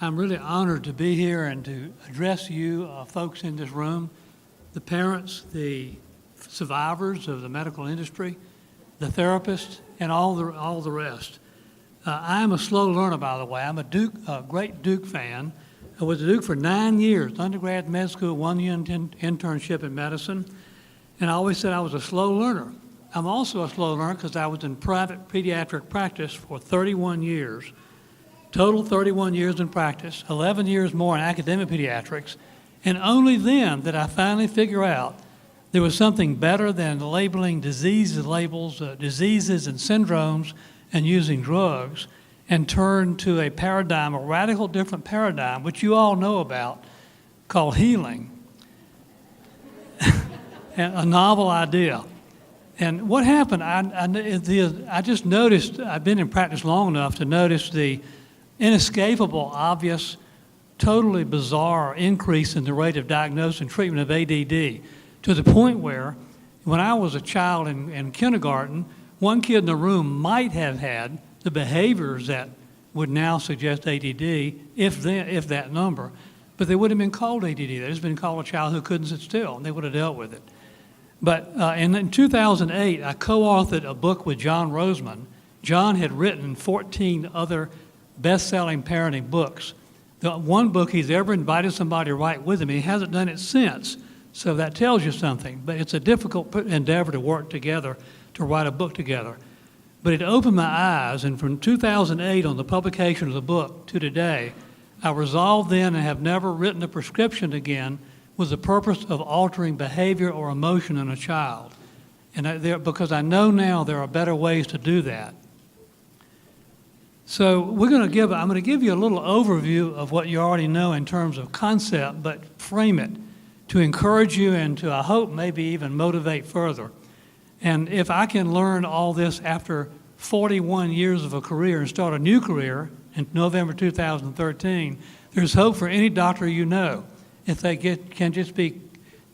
I'm really honored to be here and to address you folks in this room, the parents, the survivors of the medical industry, the therapists, and all the rest. I am a slow learner, by the way. I'm a great Duke fan. I was at Duke for 9 years, undergrad med school, 1 year internship in medicine, and I always said I was a slow learner. I'm also a slow learner because I was in private pediatric practice for 31 years. Total 31 years in practice, 11 years more in academic pediatrics, and only then did I finally figure out there was something better than labeling diseases and syndromes and using drugs, and turned to a paradigm, a radical different paradigm, which you all know about, called healing, and a novel idea. And what happened, I just noticed, I've been in practice long enough to notice the inescapable, obvious, totally bizarre increase in the rate of diagnosis and treatment of ADD, to the point where, when I was a child in kindergarten, one kid in the room might have had the behaviors that would now suggest ADD, if that number, but they would have been called ADD. They'd just been called a child who couldn't sit still, and they would have dealt with it. But in 2008, I co-authored a book with John Roseman. John had written 14 other best-selling parenting books. The one book he's ever invited somebody to write with him, he hasn't done it since, so that tells you something. But it's a difficult endeavor to work together, to write a book together. But it opened my eyes, and from 2008 on the publication of the book to today, I resolved then and have never written a prescription again with the purpose of altering behavior or emotion in a child. And because I know now there are better ways to do that. So I'm going to give you a little overview of what you already know in terms of concept, but frame it to encourage you and to, I hope, maybe even motivate further. And if I can learn all this after 41 years of a career and start a new career in November 2013, there's hope for any doctor you know if they can just be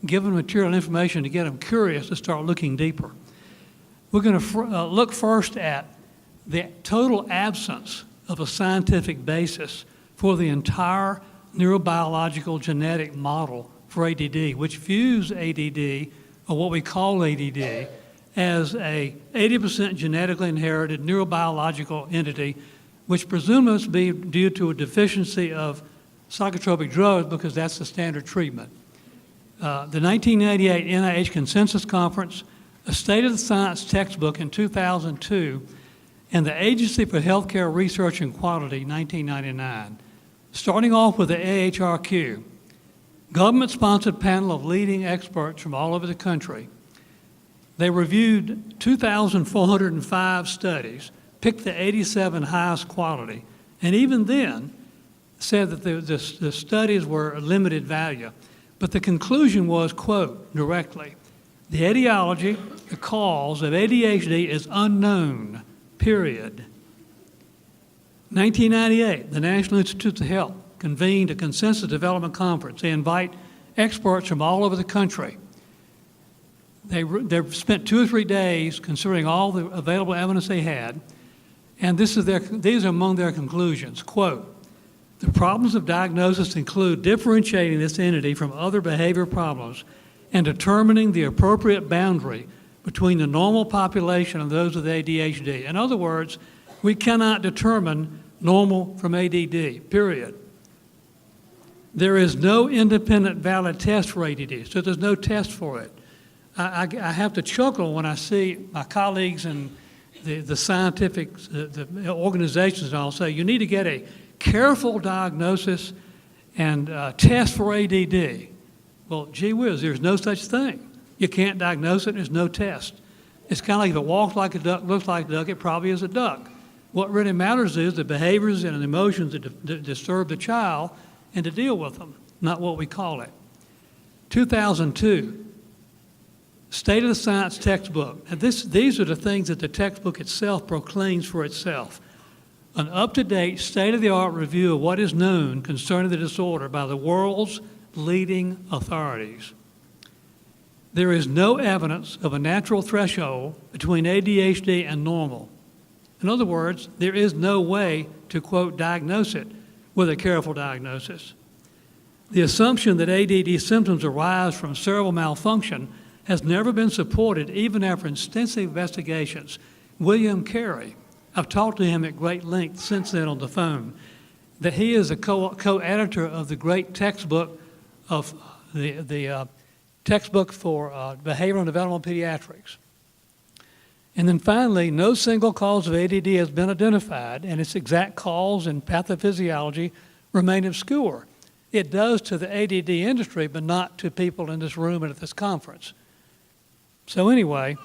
given material information to get them curious to start looking deeper. We're going to look first at the total absence of a scientific basis for the entire neurobiological genetic model for ADD, which views ADD, or what we call ADD, as a 80% genetically inherited neurobiological entity, which presumably must be due to a deficiency of psychotropic drugs because that's the standard treatment. The 1988 NIH Consensus Conference, a State of the Science textbook in 2002, and the Agency for Healthcare Research and Quality, 1999. Starting off with the AHRQ, government-sponsored panel of leading experts from all over the country. They reviewed 2,405 studies, picked the 87 highest quality, and even then said that the studies were limited value. But the conclusion was, quote, directly, the etiology, the cause of ADHD is unknown, period. 1998, the National Institutes of Health convened a consensus development conference. They invite experts from all over the country. They spent 2 or 3 days considering all the available evidence they had, and these are among their conclusions. Quote, the problems of diagnosis include differentiating this entity from other behavior problems and determining the appropriate boundary between the normal population and those with ADHD. In other words, we cannot determine normal from ADD, period. There is no independent valid test for ADD, so there's no test for it. I have to chuckle when I see my colleagues and the scientific the organizations and all say, you need to get a careful diagnosis and test for ADD. Well, gee whiz, there's no such thing. You can't diagnose it, there's no test. It's kind of like if it walks like a duck, looks like a duck, it probably is a duck. What really matters is the behaviors and emotions that disturb the child and to deal with them, not what we call it. 2002, State of the Science textbook. And these are the things that the textbook itself proclaims for itself. An up-to-date, state-of-the-art review of what is known concerning the disorder by the world's leading authorities. There is no evidence of a natural threshold between ADHD and normal. In other words, there is no way to, quote, diagnose it with a careful diagnosis. The assumption that ADD symptoms arise from cerebral malfunction has never been supported even after extensive investigations. William Carey, I've talked to him at great length since then on the phone, that he is a co-editor of the great textbook of the textbook for behavioral and developmental pediatrics. And then finally, no single cause of ADD has been identified, and its exact cause and pathophysiology remain obscure. It does to the ADD industry, but not to people in this room and at this conference. So anyway,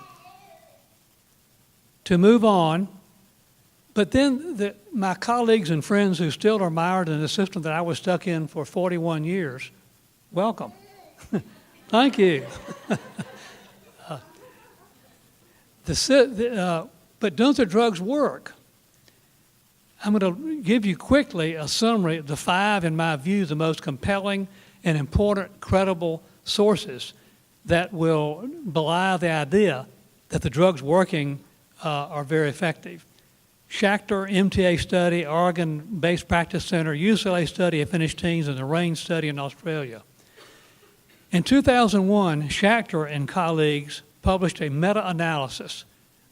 to move on, but then my colleagues and friends who still are mired in the system that I was stuck in for 41 years, welcome. Thank you. But don't the drugs work? I'm going to give you quickly a summary of the 5, in my view, the most compelling and important, credible sources that will belie the idea that the drugs working are very effective. Schachter, MTA study, Oregon-based practice center, UCLA study of finished teens, and the RAIN study in Australia. In 2001, Schachter and colleagues published a meta-analysis.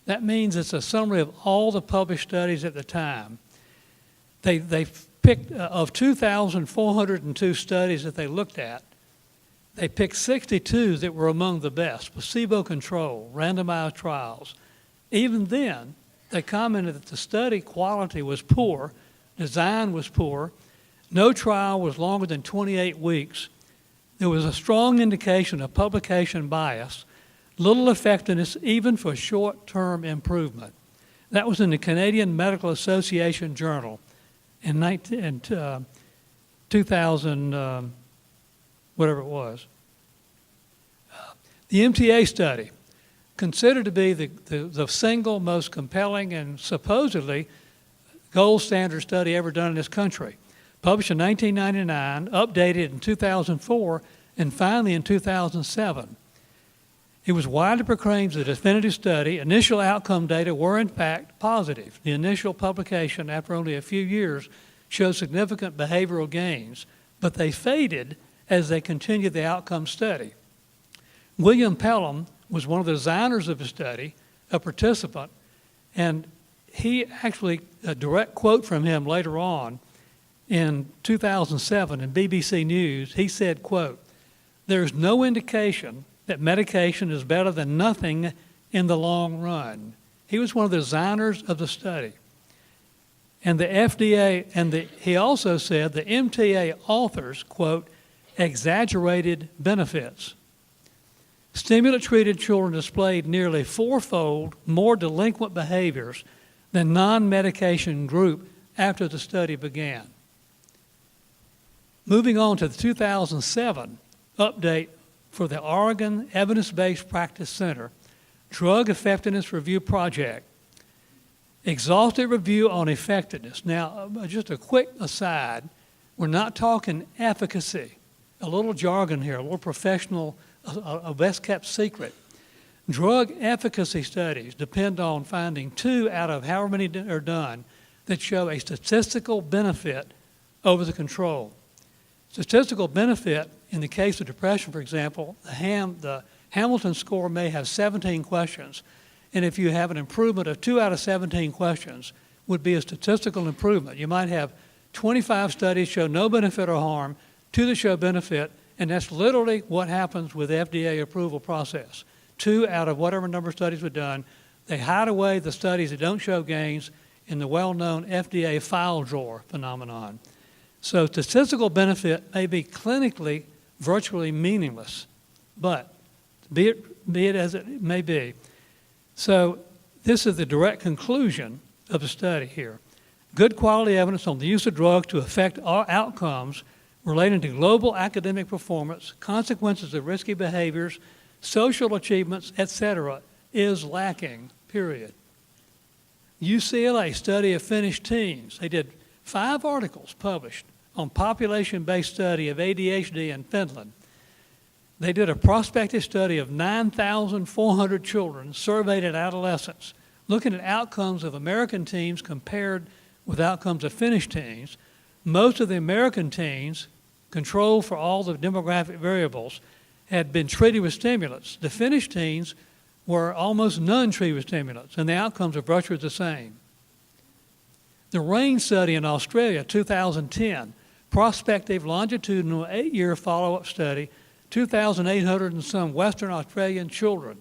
That means it's a summary of all the published studies at the time. They picked, of 2,402 studies that they looked at, they picked 62 that were among the best, placebo-controlled, randomized trials. Even then, they commented that the study quality was poor, design was poor, no trial was longer than 28 weeks. There was a strong indication of publication bias, little effectiveness even for short-term improvement. That was in the Canadian Medical Association Journal in 2000, whatever it was. The MTA study, considered to be the single most compelling and supposedly gold standard study ever done in this country. Published in 1999, updated in 2004, and finally in 2007. It was widely proclaimed as a definitive study. Initial outcome data were in fact positive. The initial publication, after only a few years, showed significant behavioral gains, but they faded as they continued the outcome study. William Pelham was one of the designers of the study, a participant, and he actually, a direct quote from him later on in 2007 in BBC News, he said, quote, "There's no indication that medication is better than nothing in the long run." He was one of the designers of the study. And the FDA, he also said the MTA authors, quote, "exaggerated benefits." Stimulant-treated children displayed nearly 4-fold more delinquent behaviors than non-medication group after the study began. Moving on to the 2007 update for the Oregon Evidence-Based Practice Center Drug Effectiveness Review Project. Exhaustive review on effectiveness. Now, just a quick aside, we're not talking efficacy. A little jargon here, a little professional, a best-kept secret. Drug efficacy studies depend on finding 2 out of however many are done that show a statistical benefit over the control. Statistical benefit, in the case of depression, for example, the Hamilton score may have 17 questions, and if you have an improvement of 2 out of 17 questions, would be a statistical improvement. You might have 25 studies show no benefit or harm, 2 that show benefit, and that's literally what happens with the FDA approval process. 2 out of whatever number of studies were done, they hide away the studies that don't show gains in the well-known FDA file drawer phenomenon. So statistical benefit may be clinically virtually meaningless, but be it as it may be. So this is the direct conclusion of the study here. Good quality evidence on the use of drugs to affect our outcomes relating to global academic performance, consequences of risky behaviors, social achievements, etc., is lacking, period. UCLA study of finished teens. They did 5 articles published on population-based study of ADHD in Finland. They did a prospective study of 9,400 children surveyed at adolescents, looking at outcomes of American teens compared with outcomes of Finnish teens. most of the American teens, controlled for all the demographic variables, had been treated with stimulants. The Finnish teens were almost none treated with stimulants, and the outcomes are virtually the same. The RAIN study in Australia, 2010, prospective longitudinal 8-year follow-up study, 2,800 and some Western Australian children.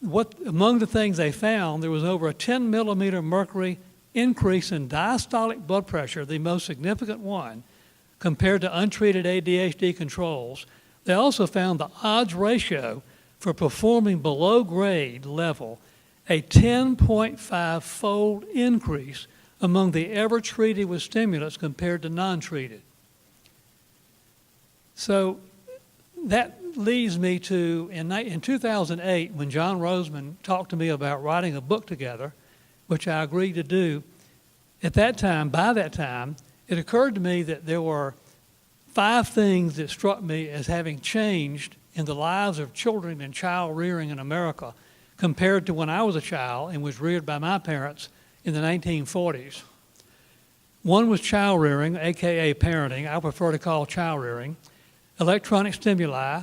Among the things they found, there was over a 10 millimeter mercury increase in diastolic blood pressure, the most significant one, compared to untreated ADHD controls. They also found the odds ratio for performing below grade level, a 10.5-fold increase among the ever treated with stimulants compared to non-treated. So that leads me to, in 2008, when John Roseman talked to me about writing a book together, which I agreed to do, by that time, it occurred to me that there were 5 things that struck me as having changed in the lives of children and child rearing in America compared to when I was a child and was reared by my parents in the 1940s. One was child rearing, aka parenting. I prefer to call child rearing. Electronic stimuli,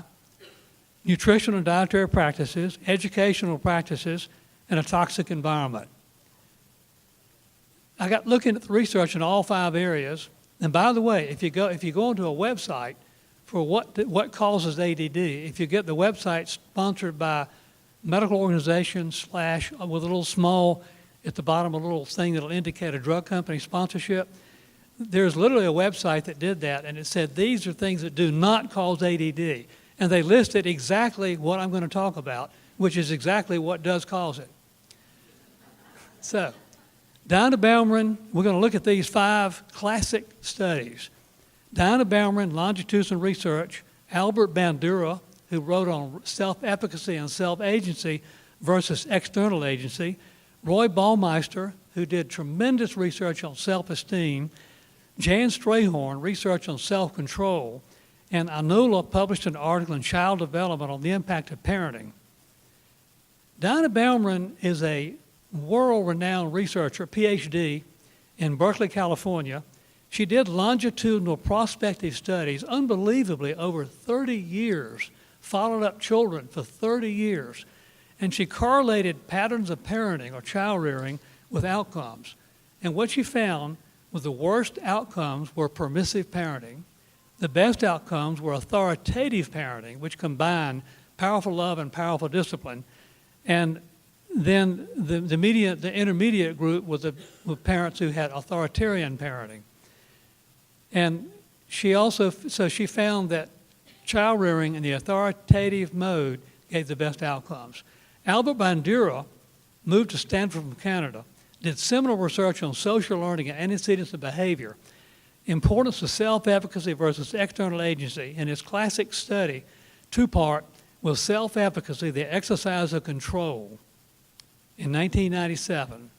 nutritional and dietary practices, educational practices, and a toxic environment. I got looking at the research in all 5 areas. And by the way, if you go onto a website for what causes ADD, if you get the website sponsored by medical organization / with a little small at the bottom, a little thing that'll indicate a drug company sponsorship, there's literally a website that did that, and it said these are things that do not cause ADD. And they listed exactly what I'm going to talk about, which is exactly what does cause it. So, Dinah Baumann, we're going to look at these 5 classic studies. Dinah Baumann, longitudinal research, Albert Bandura, who wrote on self-efficacy and self-agency versus external agency, Roy Baumeister, who did tremendous research on self-esteem, Jan Strayhorn, research on self-control, and Anula published an article in Child Development on the impact of parenting. Dinah Baumann is a world-renowned researcher, PhD, in Berkeley, California. She did longitudinal prospective studies, unbelievably, over 30 years, followed up children for 30 years, and she correlated patterns of parenting or child rearing with outcomes. And what she found was the worst outcomes were permissive parenting. The best outcomes were authoritative parenting, which combined powerful love and powerful discipline. And then the intermediate group was the parents who had authoritarian parenting. And she found that child rearing in the authoritative mode gave the best outcomes. Albert Bandura moved to Stanford from Canada, did seminal research on social learning and antecedents of behavior, importance of self-efficacy versus external agency. In his classic study, 2-part, was self-efficacy, the exercise of control, in 1997.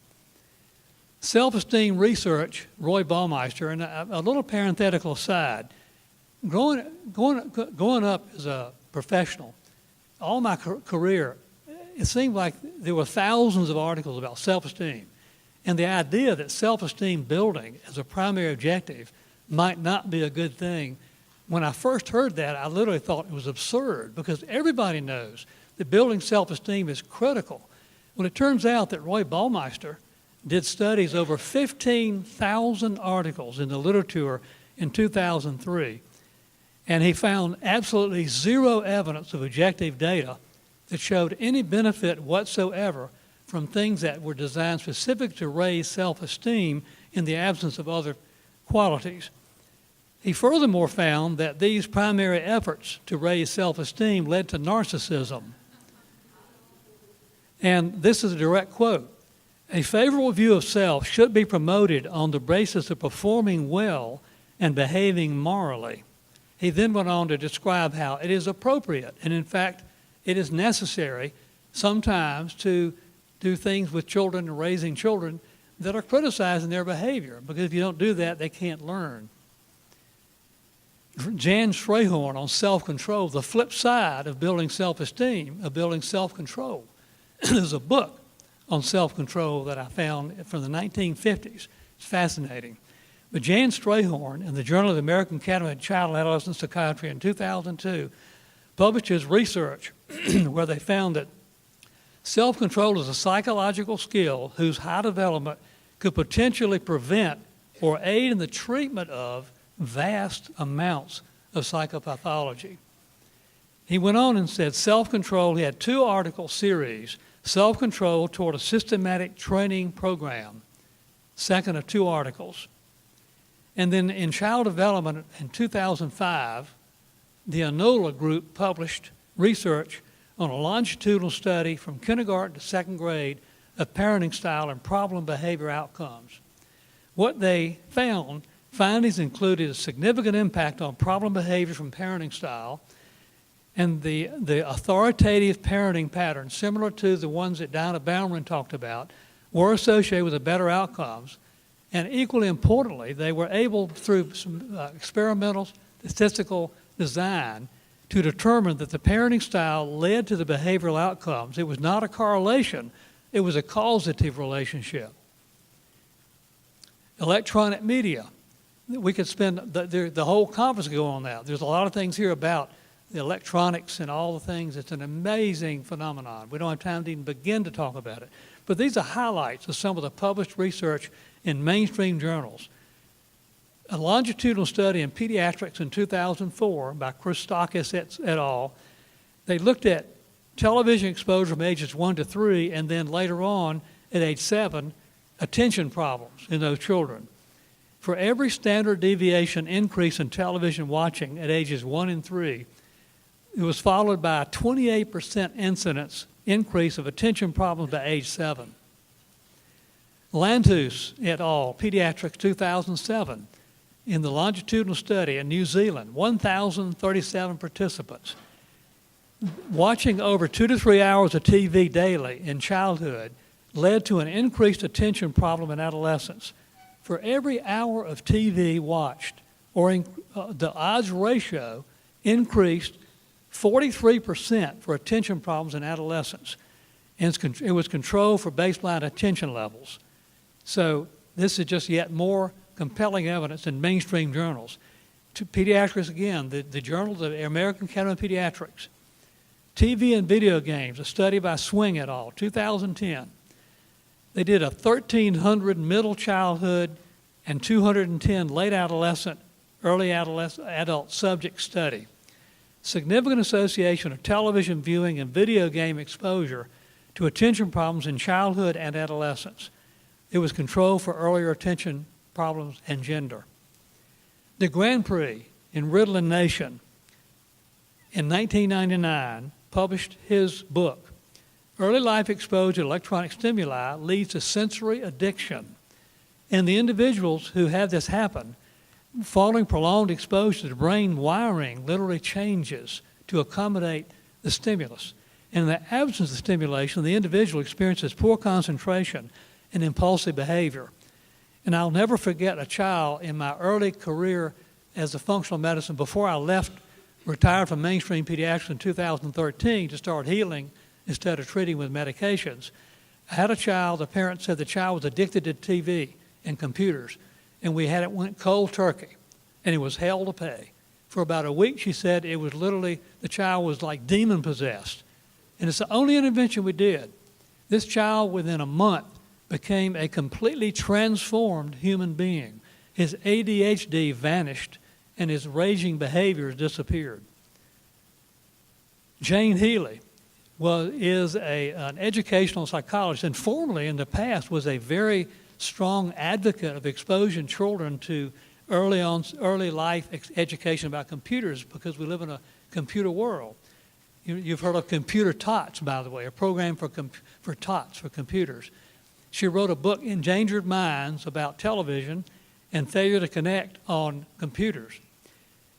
Self-esteem research, Roy Baumeister, and a little parenthetical aside, growing up as a professional, all my career, it seemed like there were thousands of articles about self-esteem. And the idea that self-esteem building as a primary objective might not be a good thing, when I first heard that, I literally thought it was absurd, because everybody knows that building self-esteem is critical. Well, it turns out that Roy Baumeister did studies, over 15,000 articles in the literature in 2003, and he found absolutely zero evidence of objective data that showed any benefit whatsoever from things that were designed specific to raise self-esteem in the absence of other qualities. He furthermore found that these primary efforts to raise self-esteem led to narcissism. And this is a direct quote: "A favorable view of self should be promoted on the basis of performing well and behaving morally." He then went on to describe how it is appropriate, and in fact, it is necessary sometimes to do things with children and raising children that are criticizing their behavior, because if you don't do that, they can't learn. Jan Strayhorn on self-control, the flip side of building self-esteem, of building self-control. There's a book on self-control that I found from the 1950s. It's fascinating. But Jan Strayhorn in the Journal of the American Academy of Child and Adolescent Psychiatry in 2002 published his research where they found that self-control is a psychological skill whose high development could potentially prevent or aid in the treatment of vast amounts of psychopathology. He went on and said self-control, he had 2 article series, Self-Control Toward a Systematic Training Program, second of 2 articles. And then in Child Development in 2005, the ANOLA group published research on a longitudinal study from kindergarten to 2nd grade of parenting style and problem behavior outcomes. What they found, findings included a significant impact on problem behavior from parenting style, and the authoritative parenting patterns, similar to the ones that Dinah Baumann talked about, were associated with the better outcomes. And equally importantly, they were able, through some experimental statistical design, to determine that the parenting style led to the behavioral outcomes. It was not a correlation, it was a causative relationship. Electronic media. We could spend the whole conference go on that. There's a lot of things here about the electronics and all the things. It's an amazing phenomenon. We don't have time to even begin to talk about it. But these are highlights of some of the published research in mainstream journals. A longitudinal study in pediatrics in 2004 by Christakis et al. They looked at television exposure from ages 1 to 3 and then later on at age 7, attention problems in those children. For every standard deviation increase in television watching at ages 1 and 3, it was followed by a 28% incidence increase of attention problems by age 7. Lantus et al., Pediatrics 2007, in the longitudinal study in New Zealand, 1,037 participants. Watching over 2 to 3 hours of TV daily in childhood led to an increased attention problem in adolescence. For every hour of TV watched, the odds ratio increased 43% for attention problems in adolescents. And it was controlled for baseline attention levels. So this is just yet more compelling evidence in mainstream journals. To pediatrics, again, the Journal of the American Academy of Pediatrics. TV and video games, a study by Swing et al., 2010. They did a 1,300 middle childhood and 210 late adolescent, early adult subject study. Significant association of television viewing and video game exposure to attention problems in childhood and adolescence. It was controlled for earlier attention problems and gender. The Grand Prix in Ritalin Nation in 1999 published his book, Early Life Exposure to Electronic Stimuli Leads to Sensory Addiction. And the individuals who had this happen, following prolonged exposure, the brain wiring literally changes to accommodate the stimulus. And in the absence of stimulation, the individual experiences poor concentration and impulsive behavior. And I'll never forget a child in my early career as a functional medicine, before I retired from mainstream pediatrics in 2013 to start healing instead of treating with medications. I had a child, the parent said the child was addicted to TV and computers, and went cold turkey, and it was hell to pay. For about a week, she said it was literally, the child was like demon possessed. And it's the only intervention we did. This child, within a month, became a completely transformed human being. His ADHD vanished, and his raging behaviors disappeared. Jane Healy is an educational psychologist, and formerly in the past was a very strong advocate of exposing children to early life education about computers, because we live in a computer world. You've heard of computer tots, by the way, a program for tots, for computers. She wrote a book, Endangered Minds, about television and failure to connect on computers.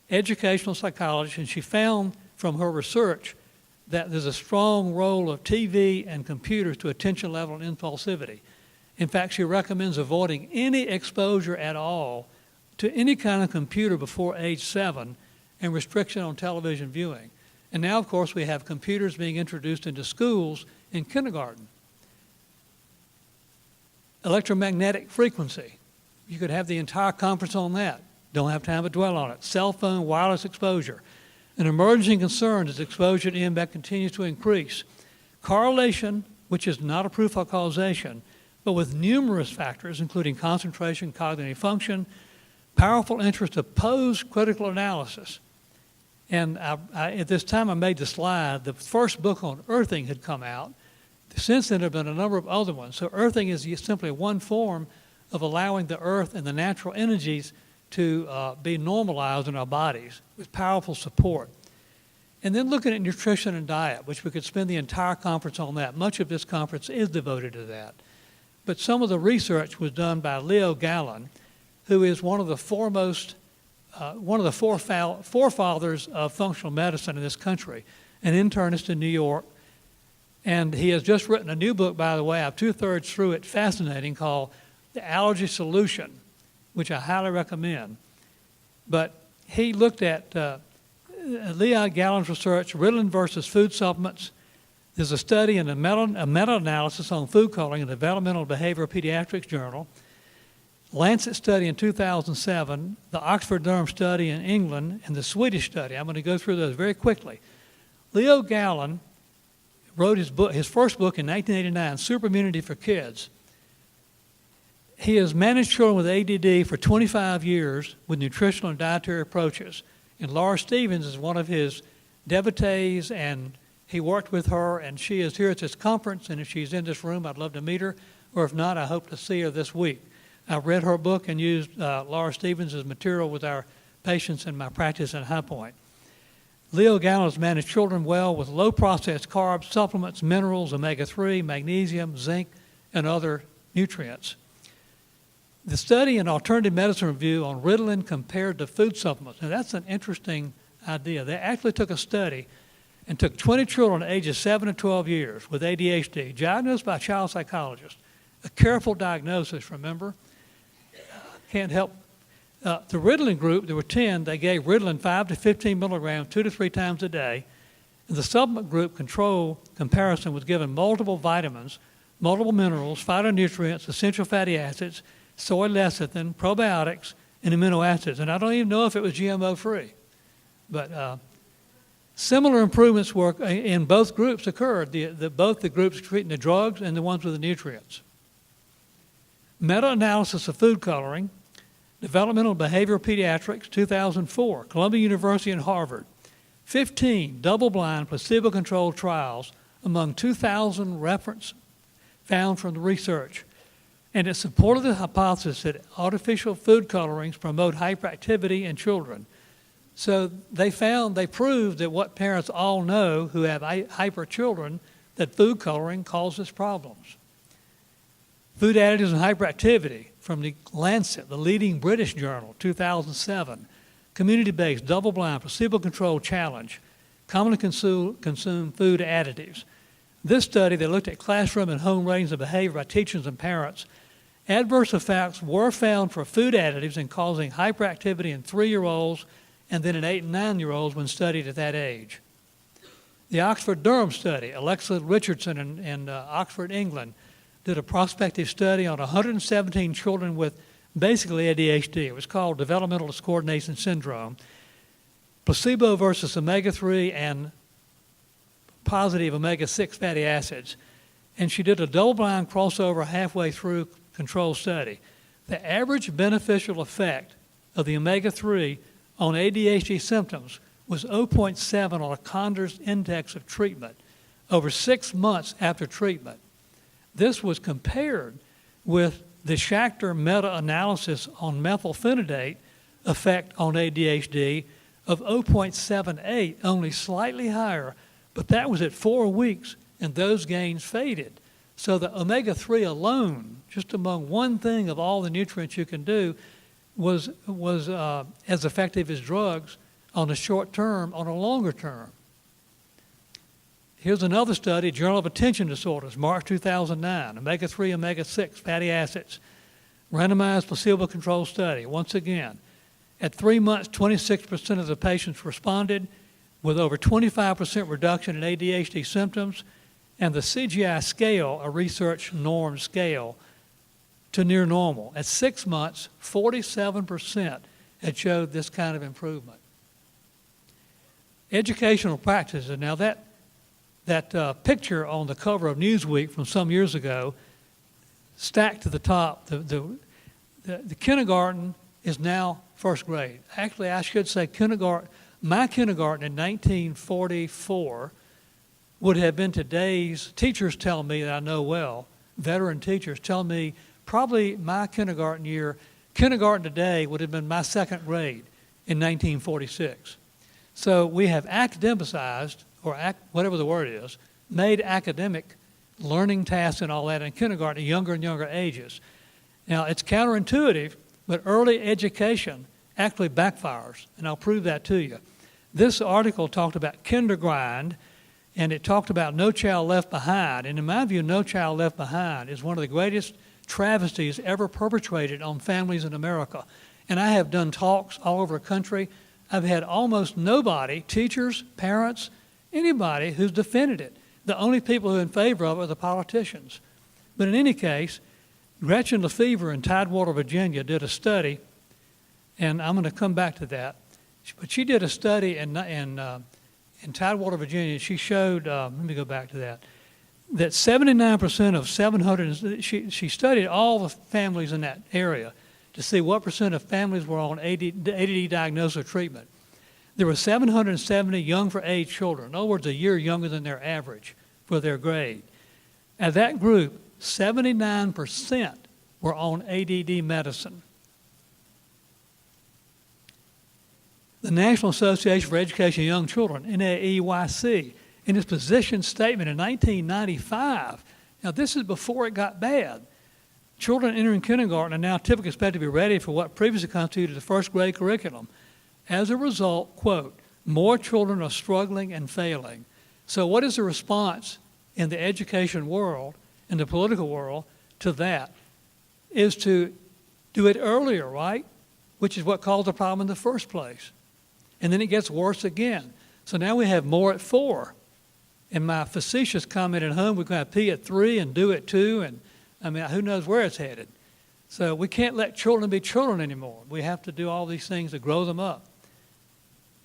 Educational psychologist, and she found from her research that there's a strong role of TV and computers to attention level and impulsivity. In fact, she recommends avoiding any exposure at all to any kind of computer before age 7 and restriction on television viewing. And now, of course, we have computers being introduced into schools in kindergarten. Electromagnetic frequency. You could have the entire conference on that. Don't have time to dwell on it. Cell phone, wireless exposure. An emerging concern as exposure to EMF continues to increase. Correlation, which is not a proof of causation, but with numerous factors, including concentration, cognitive function, powerful interest of post-critical analysis. And at this time I made the slide, the first book on earthing had come out. Since then, there have been a number of other ones. So earthing is simply one form of allowing the earth and the natural energies to be normalized in our bodies with powerful support. And then looking at nutrition and diet, which we could spend the entire conference on that. Much of this conference is devoted to that. But some of the research was done by Leo Gallen, who is one of the foremost, one of the forefathers of functional medicine in this country, an internist in New York. And he has just written a new book, by the way, I'm 2/3 through it, fascinating, called The Allergy Solution, which I highly recommend. But he looked at Leo Gallen's research, Ritalin versus food supplements. There's a study in a meta-analysis on food coloring in the Developmental Behavioral Pediatrics Journal, Lancet study in 2007, the Oxford Durham study in England, and the Swedish study. I'm going to go through those very quickly. Leo Gallen wrote his first book in 1989, Super Immunity for Kids. He has managed children with ADD for 25 years with nutritional and dietary approaches. And Laura Stevens is one of his devotees, and he worked with her, and she is here at this conference, and if she's in this room, I'd love to meet her, or if not, I hope to see her this week. I've read her book and used Laura Stevens' material with our patients in my practice at High Point. Leo Gallen has managed children well with low-processed carbs, supplements, minerals, omega-3, magnesium, zinc, and other nutrients. The study in Alternative Medicine Review on Ritalin compared to food supplements. Now, that's an interesting idea. They actually took a study and took 20 children ages 7 to 12 years with ADHD, diagnosed by a child psychologist. A careful diagnosis, remember? Can't help. The Ritalin group, there were 10, they gave Ritalin 5 to 15 milligrams 2 to 3 times a day. And the supplement group control comparison was given multiple vitamins, multiple minerals, phytonutrients, essential fatty acids, soy lecithin, probiotics, and amino acids. And I don't even know if it was GMO-free. But similar improvements were in both groups occurred, both the groups treating the drugs and the ones with the nutrients. Meta-analysis of food coloring, Developmental Behavioral Pediatrics, 2004, Columbia University and Harvard. 15 double-blind, placebo-controlled trials among 2,000 reference found from the research. And it supported the hypothesis that artificial food colorings promote hyperactivity in children. So they proved that what parents all know who have hyper children, that food coloring causes problems. Food additives and hyperactivity from the Lancet, the leading British journal, 2007. Community-based, double-blind, placebo-controlled challenge, commonly consumed food additives. This study, they looked at classroom and home ratings of behavior by teachers and parents. Adverse effects were found for food additives in causing hyperactivity in 3-year-olds and then in 8 and 9-year-olds when studied at that age. The Oxford Durham study, Alexa Richardson in Oxford, England, did a prospective study on 117 children with basically ADHD. It was called Developmental Discoordination Syndrome. Placebo versus omega-3 and positive omega-6 fatty acids. And she did a double-blind crossover halfway through control study. The average beneficial effect of the omega-3 on ADHD symptoms was 0.7 on a Condor's index of treatment over 6 months after treatment. This was compared with the Schachter meta-analysis on methylphenidate effect on ADHD of 0.78, only slightly higher, but that was at 4 weeks, and those gains faded. So the omega-3 alone, just among one thing of all the nutrients you can do, was as effective as drugs on the short term, on a longer term. Here's another study, Journal of Attention Disorders, March 2009, omega-3, omega-6 fatty acids, randomized placebo-controlled study. Once again, at 3 months, 26% of the patients responded with over 25% reduction in ADHD symptoms, and the CGI scale, a research norm scale, to near normal. At 6 months, 47% had showed this kind of improvement. Educational practices. Now that picture on the cover of Newsweek from some years ago, stacked to the top, the kindergarten is now first grade. Actually, I should say kindergarten. My kindergarten in 1944 would have been today's teachers tell me that I know well, veteran teachers tell me probably my kindergarten today would have been my second grade in 1946. So we have academicized, or whatever the word is, made academic learning tasks and all that in kindergarten at younger and younger ages. Now, it's counterintuitive, but early education actually backfires, and I'll prove that to you. This article talked about kindergarten, and it talked about No Child Left Behind. And in my view, No Child Left Behind is one of the greatest travesties ever perpetrated on families in America. And I have done talks all over the country. I've had almost nobody, teachers, parents, anybody who's defended it. The only people who are in favor of it are the politicians. But in any case, Gretchen Lefevre in Tidewater, Virginia, did a study, and I'm going to come back to that. But she did a study in Tidewater, Virginia. She showed, let me go back to that 79% of 700, she studied all the families in that area to see what percent of families were on ADD diagnosis or treatment. There were 770 young for age children, in other words, a year younger than their average for their grade. At that group, 79% were on ADD medicine. The National Association for Education of Young Children, NAEYC, in its position statement in 1995, now this is before it got bad, children entering kindergarten are now typically expected to be ready for what previously constituted the first grade curriculum. As a result, quote, more children are struggling and failing. So what is the response in the education world, in the political world, to that? Is to do it earlier, right? Which is what caused the problem in the first place. And then it gets worse again. So now we have more at 4. And my facetious comment at home, we're going to have P at 3 and do at 2, and I mean, who knows where it's headed. So we can't let children be children anymore. We have to do all these things to grow them up.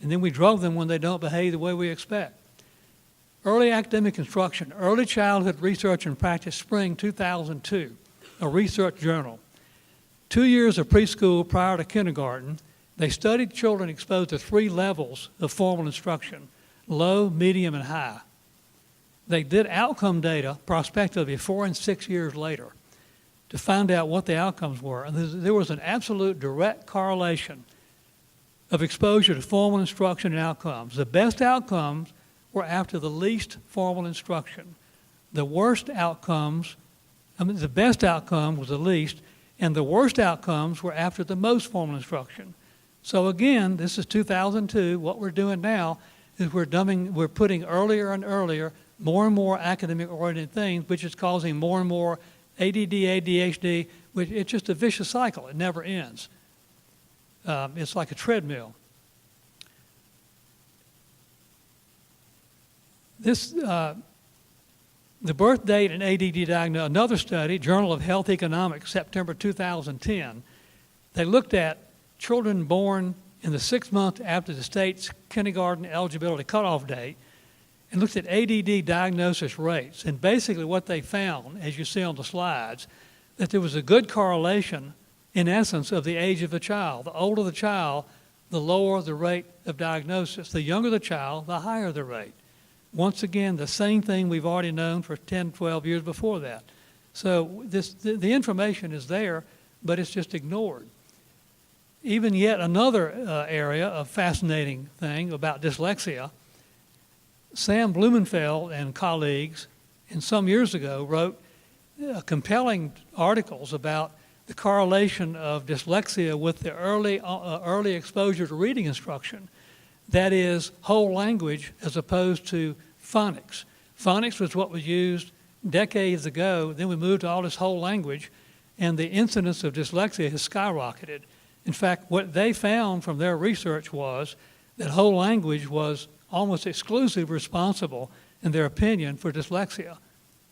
And then we drug them when they don't behave the way we expect. Early academic instruction, Early Childhood Research and Practice, spring 2002, a research journal. 2 years of preschool prior to kindergarten, they studied children exposed to 3 levels of formal instruction, low, medium, and high. They did outcome data prospectively 4 and 6 years later to find out what the outcomes were. And there was an absolute direct correlation of exposure to formal instruction and outcomes. The best outcomes were after the least formal instruction. The worst outcomes, the best outcome was the least, and the worst outcomes were after the most formal instruction. So again, this is 2002. What we're doing now is we're putting earlier and earlier more and more academic-oriented things, which is causing more and more ADD, ADHD, which it's just a vicious cycle. It never ends. It's like a treadmill. The birth date and ADD diagnosis, another study, Journal of Health Economics, September 2010, they looked at children born in the 6th month after the state's kindergarten eligibility cutoff date and looked at ADD diagnosis rates. And basically what they found, as you see on the slides, that there was a good correlation, in essence, of the age of the child. The older the child, the lower the rate of diagnosis. The younger the child, the higher the rate. Once again, the same thing we've already known for 10, 12 years before that. So the information is there, but it's just ignored. Even yet another area of fascinating thing about dyslexia, Sam Blumenfeld and colleagues, some years ago, wrote compelling articles about the correlation of dyslexia with the early exposure to reading instruction. That is, whole language as opposed to phonics. Phonics was what was used decades ago. Then we moved to all this whole language, and the incidence of dyslexia has skyrocketed. In fact, what they found from their research was that whole language was almost exclusively responsible, in their opinion, for dyslexia,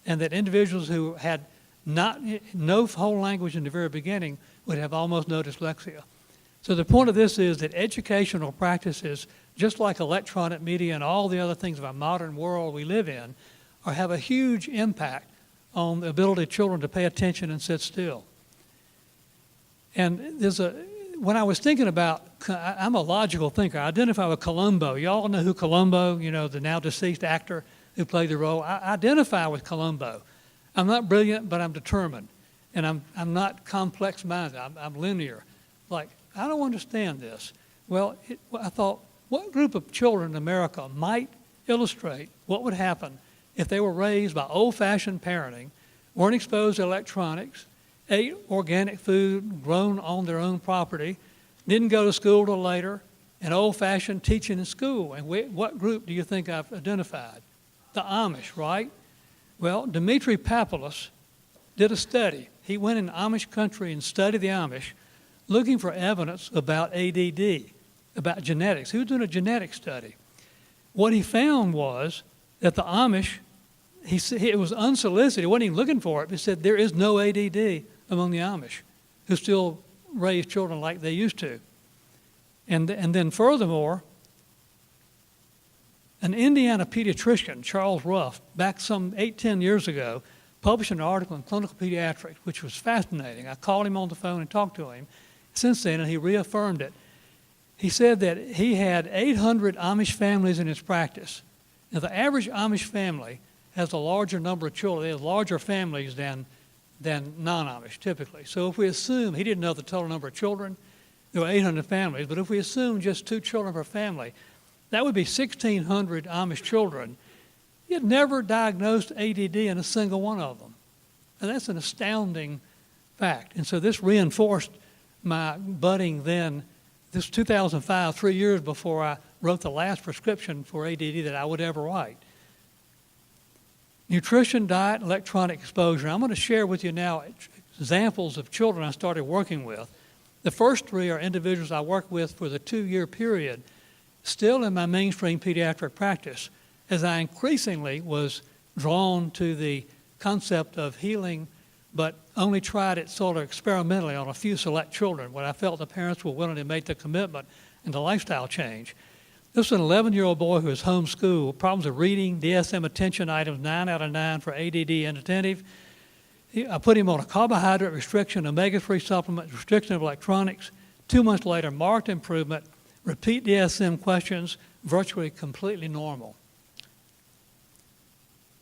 and that individuals who had no whole language in the very beginning, would have almost no dyslexia. So the point of this is that educational practices, just like electronic media and all the other things of our modern world we live in, have a huge impact on the ability of children to pay attention and sit still. And when I was thinking about, I'm a logical thinker. I identify with Columbo. You all know who Columbo, the now deceased actor who played the role. I identify with Columbo. I'm not brilliant, but I'm determined. And I'm not complex-minded. I'm linear. Like, I don't understand this. Well, I thought, what group of children in America might illustrate what would happen if they were raised by old-fashioned parenting, weren't exposed to electronics, ate organic food grown on their own property, didn't go to school till later, and old-fashioned teaching in school. And what group do you think I've identified? The Amish, right? Well, Dimitri Papoulos did a study. He went in Amish country and studied the Amish, looking for evidence about ADD, about genetics. He was doing a genetic study. What he found was that the Amish, it was unsolicited, he wasn't even looking for it, but he said there is no ADD among the Amish who still raise children like they used to. And then furthermore, an Indiana pediatrician, Charles Ruff, back some 8-10 years ago, published an article in Clinical Pediatrics, which was fascinating. I called him on the phone and talked to him since then, and he reaffirmed it. He said that he had 800 Amish families in his practice. Now, the average Amish family has a larger number of children. They have larger families than non-Amish, typically. So if we assume, he didn't know the total number of children, there were 800 families, but if we assume just 2 children per family, that would be 1,600 Amish children. He had never diagnosed ADD in a single one of them. And that's an astounding fact. And so this reinforced my budding then. This was 2005, 3 years before I wrote the last prescription for ADD that I would ever write. Nutrition, diet, electronic exposure. I'm going to share with you now examples of children I started working with. The first 3 are individuals I worked with for the 2-year period, still in my mainstream pediatric practice, as I increasingly was drawn to the concept of healing, but only tried it sort of experimentally on a few select children when I felt the parents were willing to make the commitment and the lifestyle change. This was an 11-year-old boy who was homeschooled, problems with reading, DSM attention items 9 out of 9 for ADD inattentive. I put him on a carbohydrate restriction, omega-3 supplement, restriction of electronics. 2 months later, marked improvement, repeat DSM questions, virtually completely normal.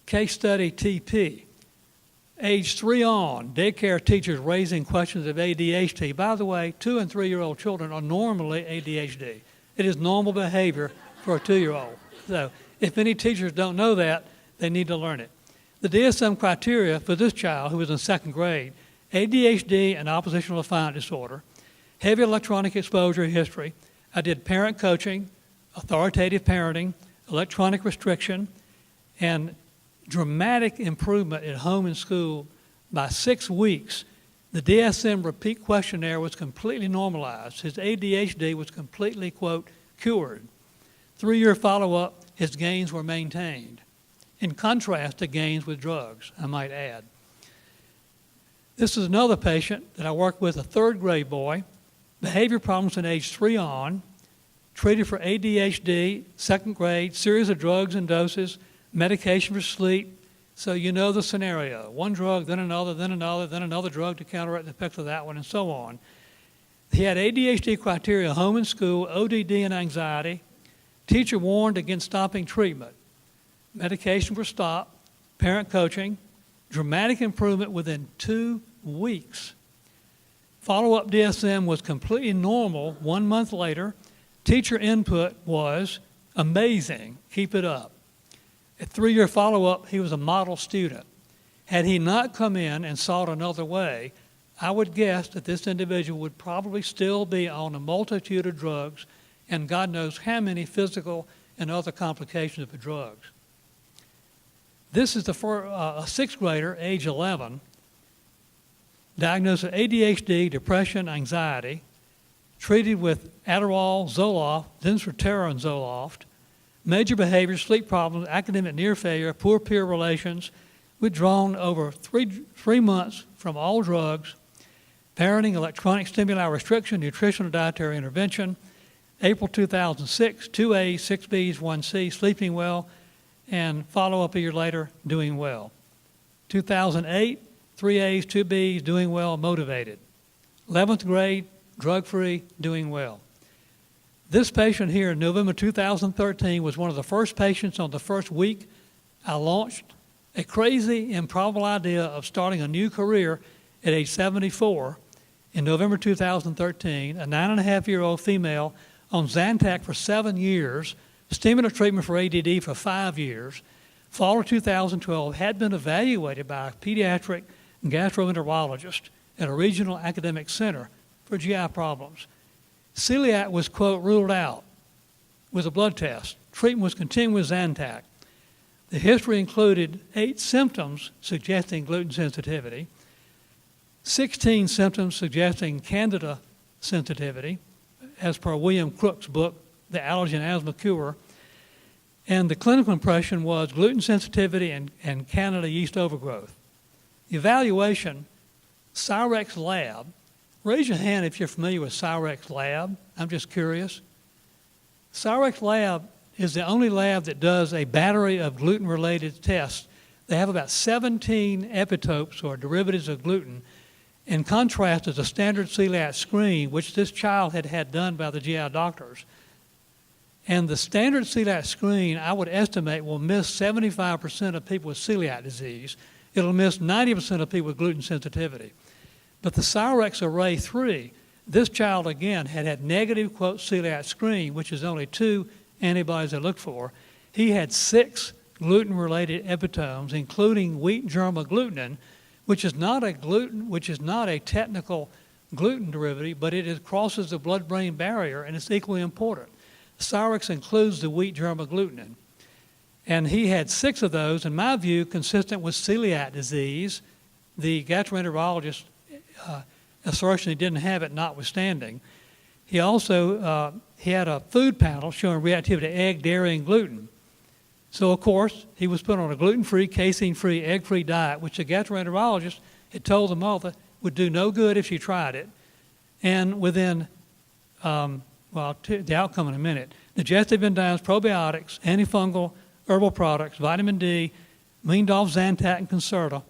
Case study TP. Age 3 on, daycare teachers raising questions of ADHD. By the way, 2- and 3-year-old children are normally ADHD. It is normal behavior for a 2-year-old. So if any teachers don't know that, they need to learn it. The DSM criteria for this child, who was in 2nd grade, ADHD and oppositional defiant disorder, heavy electronic exposure history. I did parent coaching, authoritative parenting, electronic restriction, and dramatic improvement at home and school. By 6 weeks, the DSM repeat questionnaire was completely normalized. His ADHD was completely, quote, cured. 3-year follow-up, his gains were maintained, in contrast to gains with drugs, I might add. This is another patient that I worked with, a 3rd grade boy, behavior problems in age 3 on, treated for ADHD, 2nd grade, series of drugs and doses, medication for sleep. So you know the scenario. One drug, then another, then another, then another drug to counteract the effects of that one, and so on. He had ADHD criteria, home and school, ODD and anxiety. Teacher warned against stopping treatment. Medication were stopped, parent coaching, dramatic improvement within 2 weeks. Follow-up DSM was completely normal 1 month later. Teacher input was amazing, keep it up. At 3-year follow-up, he was a model student. Had he not come in and sought another way, I would guess that this individual would probably still be on a multitude of drugs and God knows how many physical and other complications of the drugs. This is a 6th grader, age 11, diagnosed with ADHD, depression, anxiety, treated with Adderall, Zoloft, Zinsertera and Zoloft, major behavior, sleep problems, academic near failure, poor peer relations, withdrawn over three months from all drugs, parenting, electronic stimuli restriction, nutritional dietary intervention. April 2006, 2 A's, 6 B's, 1 C, sleeping well, and follow-up a year later, doing well. 2008, 3 A's, 2 B's, doing well, motivated. 11th grade, drug-free, doing well. This patient here in November 2013 was one of the first patients on the first week I launched a crazy, improbable idea of starting a new career at age 74 in November 2013, a 9.5-year-old female on Zantac for 7 years, stimulant treatment for ADD for 5 years. Fall of 2012, had been evaluated by a pediatric gastroenterologist at a regional academic center for GI problems. Celiac was, quote, ruled out with a blood test. Treatment was continued with Zantac. The history included 8 symptoms suggesting gluten sensitivity, 16 symptoms suggesting Candida sensitivity, as per William Crook's book, The Allergy and Asthma Cure. And the clinical impression was gluten sensitivity and Candida yeast overgrowth. The evaluation, Cyrex Lab. Raise your hand if you're familiar with Cyrex Lab. I'm just curious. Cyrex Lab is the only lab that does a battery of gluten-related tests. They have about 17 epitopes or derivatives of gluten. In contrast to the standard celiac screen, which this child had done by the GI doctors. And the standard celiac screen, I would estimate, will miss 75% of people with celiac disease. It'll miss 90% of people with gluten sensitivity. But the Cyrex Array 3, this child, again, had negative, quote, celiac screen, which is only 2 antibodies I look for. He had 6 gluten-related epitomes, including wheat germ agglutinin, which is not a technical gluten derivative, but it crosses the blood-brain barrier, and it's equally important. Cyrex includes the wheat germ agglutinin. And he had 6 of those, in my view, consistent with celiac disease. The gastroenterologist assertion he didn't have it notwithstanding. He also he had a food panel showing reactivity to egg, dairy, and gluten. So, of course, he was put on a gluten-free, casein-free, egg-free diet, which the gastroenterologist had told the mother would do no good if she tried it. And within, the outcome in a minute, digestive enzymes, probiotics, antifungal, herbal products, vitamin D, weaned off Zantac and Concerta.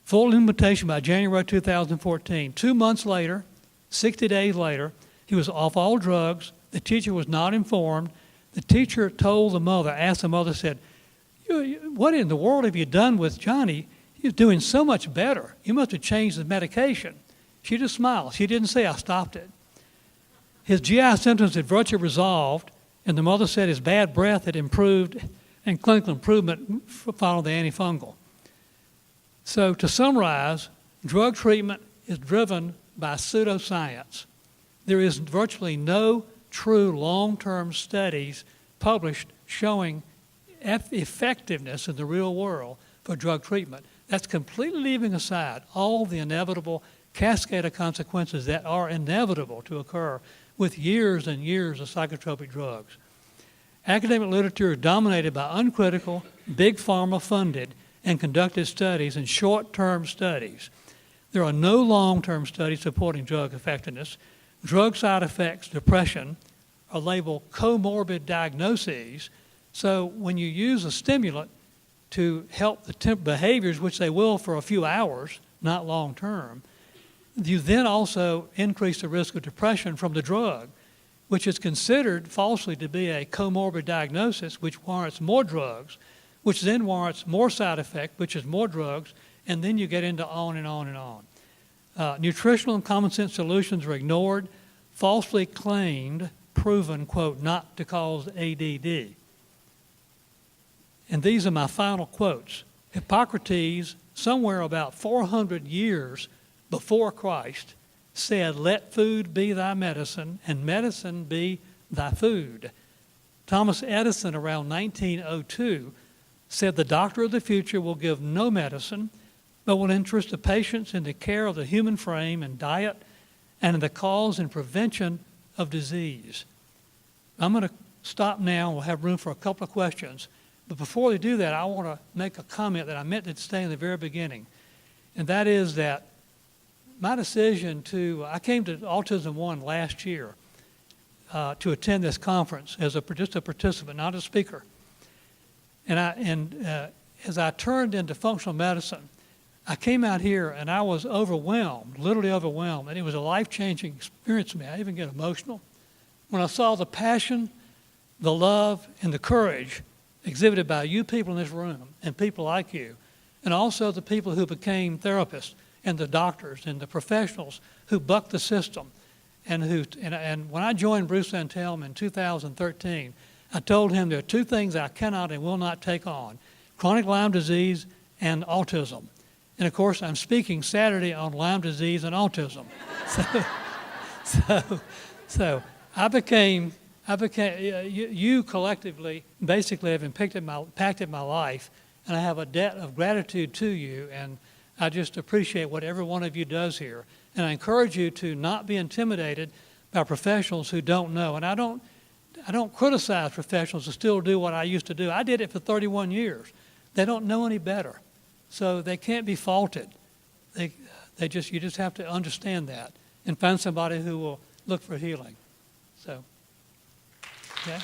Full implementation by January 2014. 2 months later, 60 days later, he was off all drugs. The teacher was not informed. The teacher told the mother, asked the mother, said, what in the world have you done with Johnny? He's doing so much better. You must have changed the medication. She just smiled. She didn't say, I stopped it. His GI symptoms had virtually resolved, and the mother said his bad breath had improved, and clinical improvement followed the antifungal. So to summarize, drug treatment is driven by pseudoscience. There is virtually no true long-term studies published showing effectiveness in the real world for drug treatment. That's completely leaving aside all the inevitable cascade of consequences that are inevitable to occur with years and years of psychotropic drugs. Academic literature is dominated by uncritical, big pharma-funded and conducted studies and short-term studies. There are no long-term studies supporting drug effectiveness. Drug side effects, depression, are labeled comorbid diagnoses. So when you use a stimulant to help the behaviors, which they will for a few hours, not long-term, you then also increase the risk of depression from the drug, which is considered falsely to be a comorbid diagnosis, which warrants more drugs, which then warrants more side effect, which is more drugs, and then you get into on and on and on. Nutritional and common sense solutions are ignored, falsely claimed, proven, quote, not to cause ADD. And these are my final quotes. Hippocrates, somewhere about 400 years before Christ, said, let food be thy medicine, and medicine be thy food. Thomas Edison, around 1902, said the doctor of the future will give no medicine, but will interest the patients in the care of the human frame and diet and in the cause and prevention of disease. I'm going to stop now. We'll have room for a couple of questions. But before we do that, I want to make a comment that I meant to say in the very beginning, and that is that my decision I came to Autism One last year to attend this conference as just a participant, not a speaker. And as I turned into functional medicine, I came out here and I was overwhelmed, literally overwhelmed, and it was a life-changing experience for me. I even get emotional when I saw the passion, the love, and the courage exhibited by you people in this room and people like you, and also the people who became therapists and the doctors and the professionals who bucked the system. And when I joined Bruce Antelme in 2013, I told him there are two things I cannot and will not take on: chronic Lyme disease and autism. And of course, I'm speaking Saturday on Lyme disease and autism. So I became, you collectively basically have impacted my life, and I have a debt of gratitude to you, and I just appreciate what every one of you does here. And I encourage you to not be intimidated by professionals who don't know. And I don't criticize professionals who still do what I used to do. I did it for 31 years. They don't know any better. So they can't be faulted. You just have to understand that and find somebody who will look for healing. So, okay.